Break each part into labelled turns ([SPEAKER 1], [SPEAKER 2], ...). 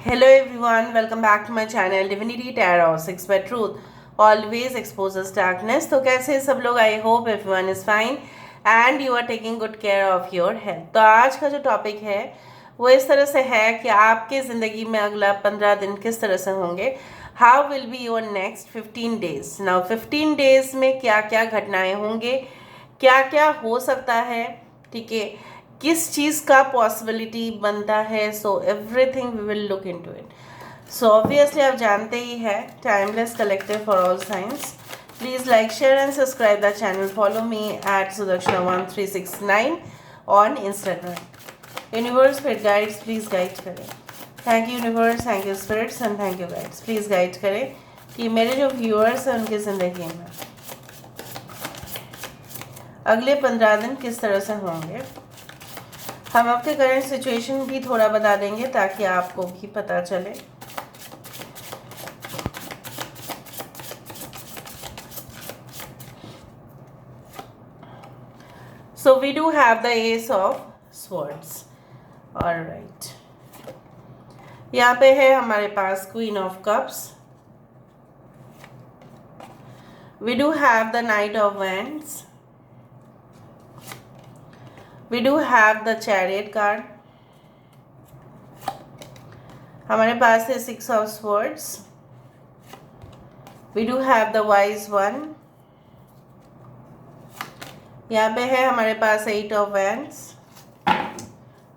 [SPEAKER 1] Hello everyone, welcome back to my channel Divinity Tarot 6 by Truth always exposes darkness। तो कैसे हैं सब लोग? I hope everyone is fine and you are taking good care of your health. तो आज का जो topic है वो इस तरह से है कि आपके ज़िंदगी में अगला 15 दिन किस तरह से होंगे। How will be your next 15 days. Now 15 days में क्या क्या घटनाएं होंगे, क्या क्या हो सकता है, ठीक है, किस चीज़ का पॉसिबिलिटी बनता है। So everything we will look into it. So obviously आप जानते ही है, timeless collective for all science. Please like share and subscribe the channel. Follow me at Sudakshana1369 on Instagram. Universe spirit guides please guide करें। Thank you universe, thank you spirits and thank you guides. Please guide करें कि मेरे जो viewers हैं उनकी ज़िंदगी में अगले 15 दिन किस तरह से होंगे। हम आपके करंट सिचुएशन भी थोड़ा बता देंगे ताकि आपको भी पता चले। So we do have the Ace of Swords. All right. यहाँ पे है हमारे पास Queen of Cups. We do have the Knight of Wands. We do have the Chariot card. हमारे पास है Six of Swords. We do have the Wise One. यहाँ पे है हमारे पास Eight of Wands.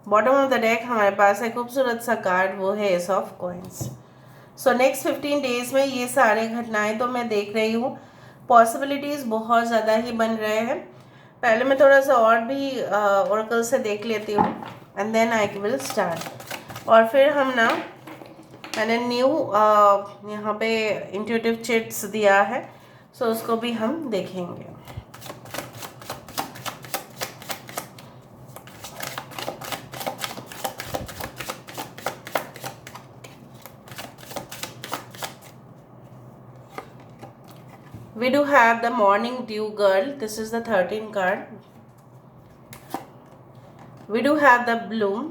[SPEAKER 1] Bottom of the deck हमारे पास है खूबसूरत सा कार्ड, वो है S of coins. So next 15 days में ये सारे घटनाएं तो मैं देख रही हूँ, पॉसिबिलिटीज़ बहुत ज़्यादा ही बन रहे हैं। पहले मैं थोड़ा सा और भी ओरेकल से देख लेती हूँ and then I will start. और फिर हम ना, मैंने न्यू यहाँ पे इंट्यूटिव चिट्स दिया है, सो उसको भी हम देखेंगे। We do have the Morning Dew Girl. This is the 13th card. We do have the Bloom.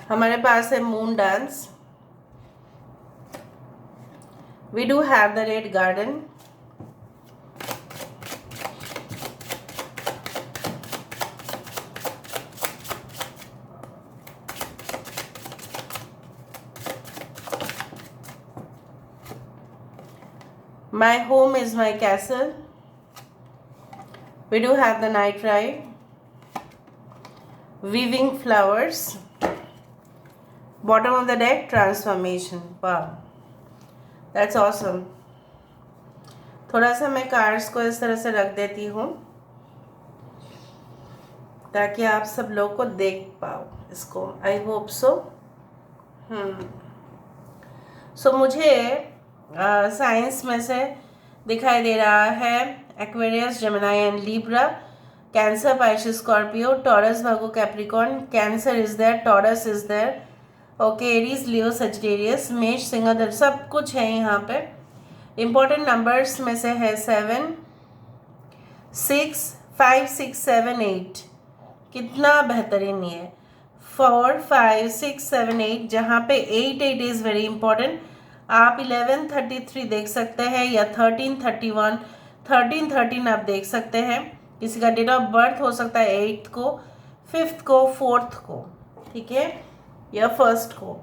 [SPEAKER 1] हमारे पास है Moon Dance. We do have the Red Garden. My home is my castle. We do have the Night Ride. Weaving flowers. Bottom of the deck, transformation. Wow, that's awesome. थोड़ा सा मैं cards को इस तरह से रख देती हूँ ताकि आप सब लोग को देख पाओ इसको। I hope so. सो मुझे साइंस में से दिखाई दे रहा है Aquarius, Gemini and Libra, Cancer, Pisces, Scorpio, Taurus, Virgo, Capricorn. Cancer is there, Taurus is there, okay, Aries, Leo, Sagittarius, मेष, सिंह, सब कुछ है यहाँ पे। इम्पोर्टेंट नंबर्स में से है 7, 6, 5, 6, 7, 8। कितना बेहतरीन ये 4, 5, 6, 7, 8, जहाँ पे 8 इज़ वेरी इंपॉर्टेंट। आप 1133 देख सकते हैं या 1331, 1313 आप देख सकते हैं। किसी का डेट ऑफ बर्थ हो सकता है 8th को, 5th को, 4th को, ठीक है, या 1st को।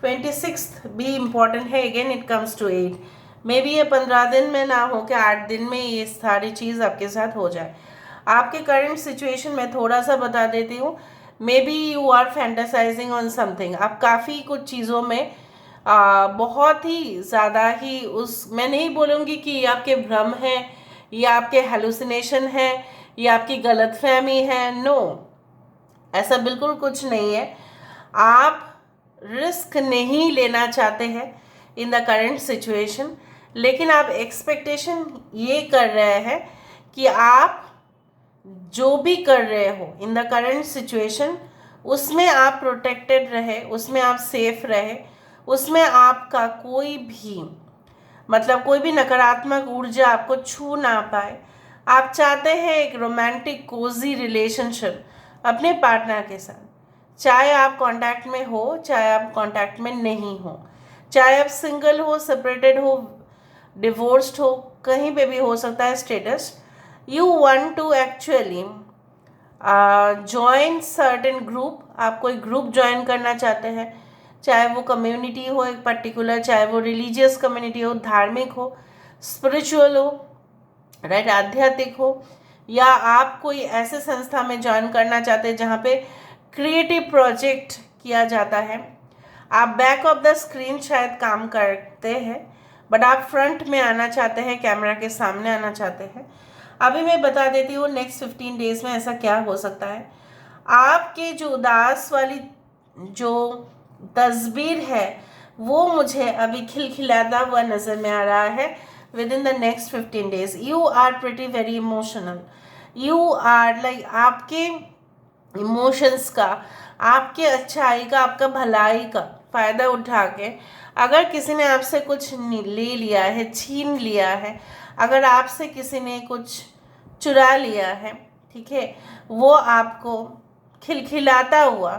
[SPEAKER 1] 26th भी इम्पॉर्टेंट है, again it comes to 8। Maybe ये 15 दिन में ना हो कि 8 दिन में ये सारी चीज़ आपके साथ हो जाए। आपके करंट सिचुएशन में थोड़ा सा बता देती हूँ। Maybe you are fantasising on something. आप काफ़ी कुछ चीज़ों में बहुत ही ज़्यादा ही मैं नहीं बोलूँगी कि ये आपके भ्रम हैं या आपके हेलुसिनेशन है या आपकी गलतफहमी है। नो, ऐसा बिल्कुल कुछ नहीं है। आप रिस्क नहीं लेना चाहते हैं इन द करंट सिचुएशन, लेकिन आप एक्सपेक्टेशन ये कर रहे हैं कि आप जो भी कर रहे हो इन द करंट सिचुएशन उसमें आप प्रोटेक्टेड रहे, उसमें आप सेफ रहे, उसमें आपका कोई भी कोई भी नकारात्मक ऊर्जा आपको छू ना पाए। आप चाहते हैं एक रोमांटिक कोजी रिलेशनशिप अपने पार्टनर के साथ। चाहे आप कांटेक्ट में हो, चाहे आप कांटेक्ट में नहीं हो, चाहे आप सिंगल हो, सेपरेटेड हो, डिवोर्स्ड हो, कहीं पे भी हो सकता है status. You want to actually join certain group, आप कोई ग्रुप ज्वाइन करना चाहते हैं, चाहे वो कम्युनिटी हो एक पर्टिकुलर, चाहे वो रिलीजियस कम्युनिटी हो, धार्मिक हो, स्पिरिचुअल हो, राइट, आध्यात्मिक हो, या आप कोई ऐसे संस्था में ज्वाइन करना चाहते हैं जहाँ पे क्रिएटिव प्रोजेक्ट किया जाता है। आप बैक ऑफ द स्क्रीन शायद काम करते हैं, बट आप फ्रंट में आना चाहते हैं, कैमरा के सामने आना चाहते हैं। अभी मैं बता देती हूँ नेक्स्ट 15 डेज में ऐसा क्या हो सकता है। आपके जो उदास वाली जो तस्वीर है वो मुझे अभी खिलखिलाता हुआ नज़र में आ रहा है। Within the next 15 days you are pretty very emotional, you are like आपके इमोशंस का, आपके अच्छाई का, आपका भलाई का फ़ायदा उठा के अगर किसी ने आपसे कुछ ले लिया है, छीन लिया है, अगर आपसे किसी ने कुछ चुरा लिया है, ठीक है, वो आपको खिलखिलाता हुआ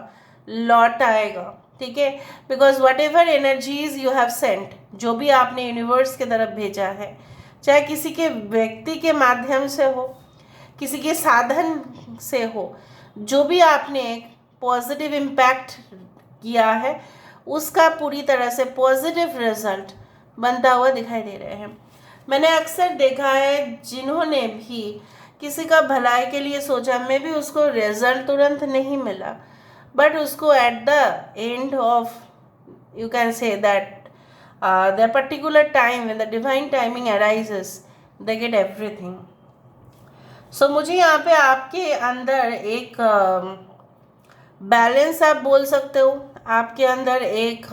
[SPEAKER 1] लौट आएगा, ठीक है। Because what ever energies you have sent, जो भी आपने यूनिवर्स की तरफ भेजा है, चाहे किसी के व्यक्ति के माध्यम से हो, किसी के साधन से हो, जो भी आपने एक पॉजिटिव इम्पैक्ट किया है उसका पूरी तरह से पॉजिटिव रिजल्ट बनता हुआ दिखाई दे रहे हैं। मैंने अक्सर देखा है जिन्होंने भी किसी का भलाई के लिए सोचा, में भी उसको रिजल्ट तुरंत नहीं मिला, बट उसको at the end of you can say that the particular time when the divine timing arises they get everything. So मुझे यहाँ पे आपके अंदर एक बैलेंस आप बोल सकते हो, आपके अंदर एक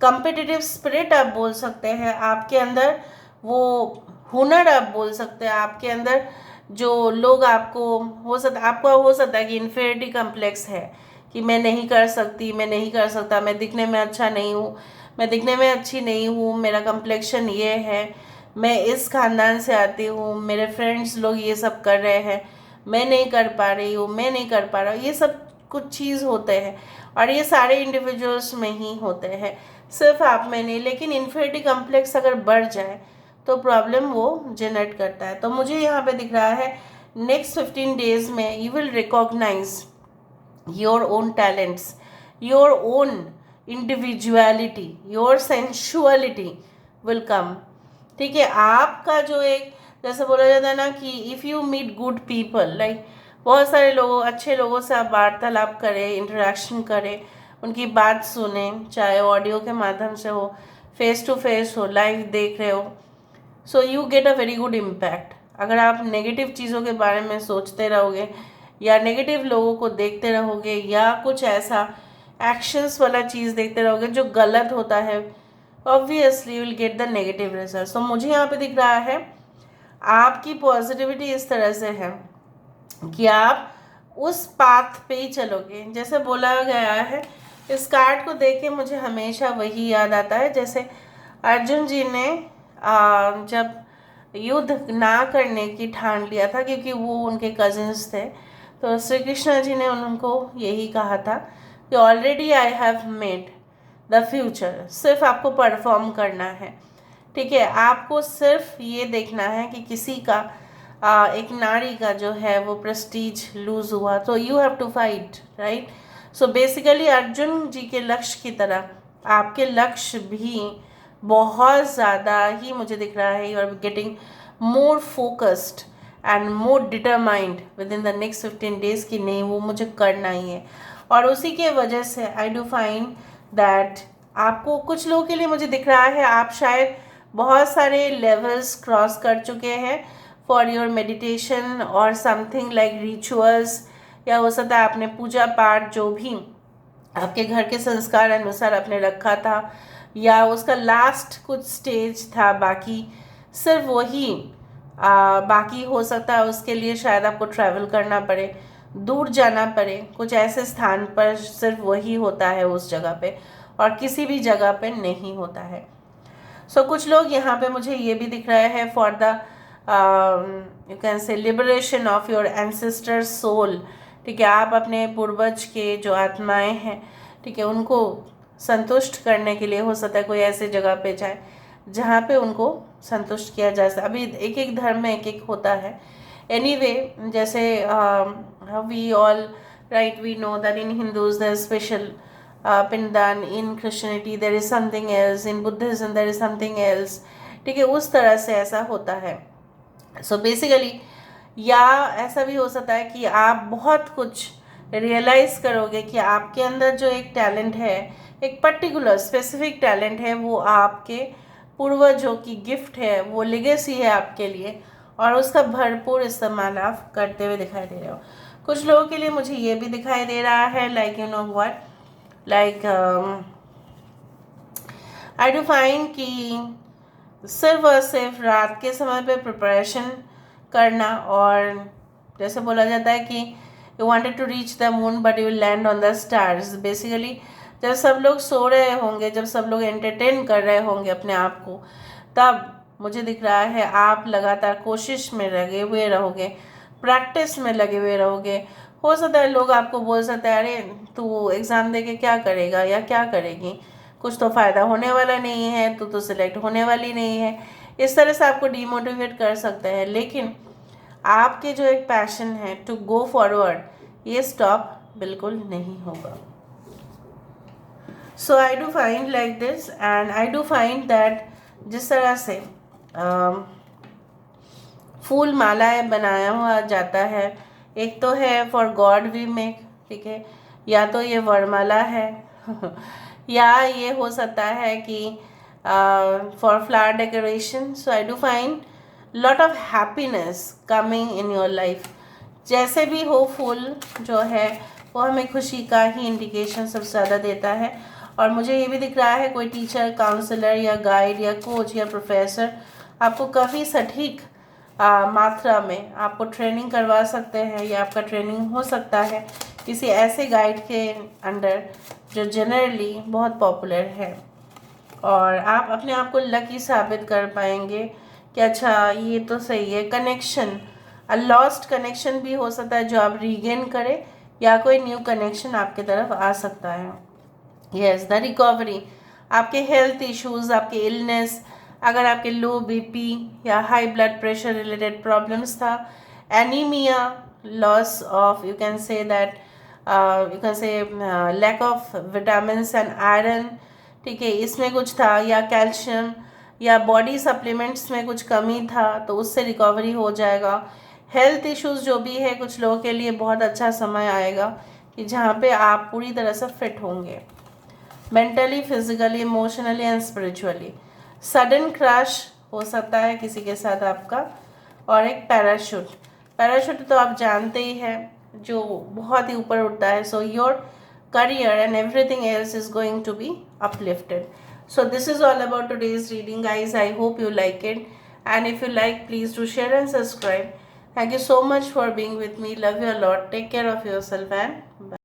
[SPEAKER 1] कम्पिटिटिव स्पिरिट आप बोल सकते हैं, आपके अंदर वो हुनर आप बोल सकते हैं, आपके अंदर जो लोग आपको हो सकता है कि इन्फीरियरिटी कम्प्लेक्स है कि मैं नहीं कर सकती, मैं नहीं कर सकता, मैं दिखने में अच्छा नहीं हूँ, मैं दिखने में अच्छी नहीं हूँ, मेरा कम्प्लेक्शन ये है, मैं इस खानदान से आती हूँ, मेरे फ्रेंड्स लोग ये सब कर रहे हैं, मैं नहीं कर पा रही हूँ, मैं नहीं कर पा रहा हूँ, ये सब कुछ चीज़ होते हैं और ये सारे इंडिविजुअल्स में ही होते हैं, सिर्फ आप में नहीं। लेकिन इन्फीरियरिटी कम्प्लेक्स अगर बढ़ जाए तो प्रॉब्लम वो जनरेट करता है। तो मुझे यहाँ पे दिख रहा है नेक्स्ट 15 डेज में you will recognise your own talents, your own individuality, your sensuality will come, ठीक है। आपका जो एक जैसे बोला जाता है ना कि if you meet good people, like बहुत सारे लोगों, अच्छे लोगों से आप वार्तालाप करें, इंटरेक्शन करें, उनकी बात सुने, चाहे ऑडियो के माध्यम से हो, फेस टू फेस हो, लाइव देख रहे हो, so you get a very good impact. अगर आप नेगेटिव चीज़ों के बारे में सोचते रहोगे या नेगेटिव लोगों को देखते रहोगे या कुछ ऐसा एक्शंस वाला चीज़ देखते रहोगे जो गलत होता है, obviously you will get the negative result. So मुझे यहाँ पे दिख रहा है आपकी पॉजिटिविटी इस तरह से है कि आप उस पाथ पे ही चलोगे जैसे बोला गया है। इस कार्ड को देख के मुझे हमेशा वही याद आता है जैसे अर्जुन जी ने जब युद्ध ना करने की ठान लिया था क्योंकि वो उनके कजिन्स थे, तो श्री कृष्ण जी ने उनको यही कहा था कि already I have made the future, सिर्फ आपको परफॉर्म करना है, ठीक है। आपको सिर्फ ये देखना है कि किसी का एक नारी का जो है वो प्रेस्टीज लूज हुआ, तो you have to fight, right. So basically Arjun ji के लक्ष्य की तरह आपके लक्ष्य भी बहुत ज़्यादा ही मुझे दिख रहा है, you are getting more focused and more determined within the next 15 days कि नहीं वो मुझे करना ही है। और उसी के वजह से आई डू फाइंड दैट आपको कुछ लोगों के लिए मुझे दिख रहा है आप शायद बहुत सारे लेवल्स क्रॉस कर चुके हैं फॉर योर मेडिटेशन और समथिंग लाइक रिचुअल्स, या हो सकता है आपने पूजा पाठ जो भी आपके घर के संस्कार अनुसार आपने रखा था या उसका लास्ट कुछ स्टेज था, बाकी सिर्फ वही बाकी हो सकता है उसके लिए शायद आपको ट्रैवल करना पड़े, दूर जाना पड़े, कुछ ऐसे स्थान पर सिर्फ वही होता है उस जगह पे और किसी भी जगह पे नहीं होता है। सो कुछ लोग यहाँ पे मुझे ये भी दिख रहा है for the you can say liberation of your ancestor soul, ठीक है, आप अपने पूर्वज के जो आत्माएं हैं, ठीक है, उनको संतुष्ट करने के लिए हो सकता है कोई ऐसे जगह पे जाए जहाँ पे उनको संतुष्ट किया जा सके। अभी एक एक धर्म में एक एक होता है। एनीवे, जैसे we all right, we know that in Hindus there special pinddaan, in Christianity there is something else, in Buddhism there is something else. ठीक है, उस तरह से ऐसा होता है। सो बेसिकली, या ऐसा भी हो सकता है कि आप बहुत कुछ रियलाइज करोगे कि आपके अंदर जो एक टैलेंट है, एक पर्टिकुलर स्पेसिफिक टैलेंट है, वो आपके पूर्वजों की गिफ्ट है, वो लेगेसी है आपके लिए, और उसका भरपूर इस्तेमाल आप करते हुए दिखाई दे रहे हो। कुछ लोगों के लिए मुझे ये भी दिखाई दे रहा है, like you know what, like I do find कि सिर्फ और सिर्फ रात के समय पे प्रिपरेशन करना, और जैसे बोला जाता है कि you wanted to reach the moon but you will land on the stars. Basically जब सब लोग सो रहे होंगे, जब सब लोग एंटरटेन कर रहे होंगे अपने आप को, तब मुझे दिख रहा है आप लगातार कोशिश में लगे हुए रहोगे, प्रैक्टिस में लगे हुए रहोगे। हो सकता है लोग आपको बोल सकते हैं, अरे तू एग्ज़ाम दे के क्या करेगा या क्या करेगी, कुछ तो फ़ायदा होने वाला नहीं है, तो सिलेक्ट होने वाली नहीं है। इस तरह से आपको डीमोटिवेट कर सकते हैं। लेकिन आपके जो एक पैशन है टू गो फॉरवर्ड, ये स्टॉप बिल्कुल नहीं होगा। So I do find like this, and I do find that जिस तरह से फूल मालाएं बनाया हुआ जाता है, एक तो है फॉर गॉड वी मेक, ठीक है, या तो ये वरमाला है या ये हो सकता है कि for flower decoration. So I do find lot of happiness coming in your life. जैसे भी हो, फूल जो है वो हमें खुशी का ही इंडिकेशन सबसे ज़्यादा देता है। और मुझे ये भी दिख रहा है कोई टीचर, काउंसलर या गाइड या कोच या प्रोफेसर आपको काफ़ी सटीक मात्रा में आपको ट्रेनिंग करवा सकते हैं, या आपका ट्रेनिंग हो सकता है किसी ऐसे गाइड के अंडर जो जनरली बहुत पॉपुलर है, और आप अपने आप को लकी साबित कर पाएंगे कि अच्छा ये तो सही है। कनेक्शन, लॉस्ट कनेक्शन भी हो सकता है जो आप रीगेन करें, या कोई न्यू कनेक्शन आपके तरफ आ सकता है। यस, द रिकवरी, आपके हेल्थ इश्यूज, आपके इलनेस, अगर आपके लो बीपी या high blood pressure related problems था, anaemia, loss of, you can say that, you can say lack of vitamins and iron, ठीक है, इसमें कुछ था, या कैल्शियम या बॉडी सप्लीमेंट्स में कुछ कमी था, तो उससे रिकवरी हो जाएगा। हेल्थ इश्यूज जो भी है, कुछ लोगों के लिए बहुत अच्छा समय आएगा कि जहाँ पे आप पूरी तरह से फिट होंगे, mentally, physically, emotionally and spiritually. Sudden crash हो सकता है किसी के साथ आपका, और एक पैराशूट, पैराशूट तो आप जानते ही हैं जो बहुत ही ऊपर उड़ता है। So your career and everything else is going to be uplifted. So this is all about today's reading, guys. I hope you like it, and if you like, please do share and subscribe. Thank you so much for being with me. Love you a lot. Take care of yourself, and bye.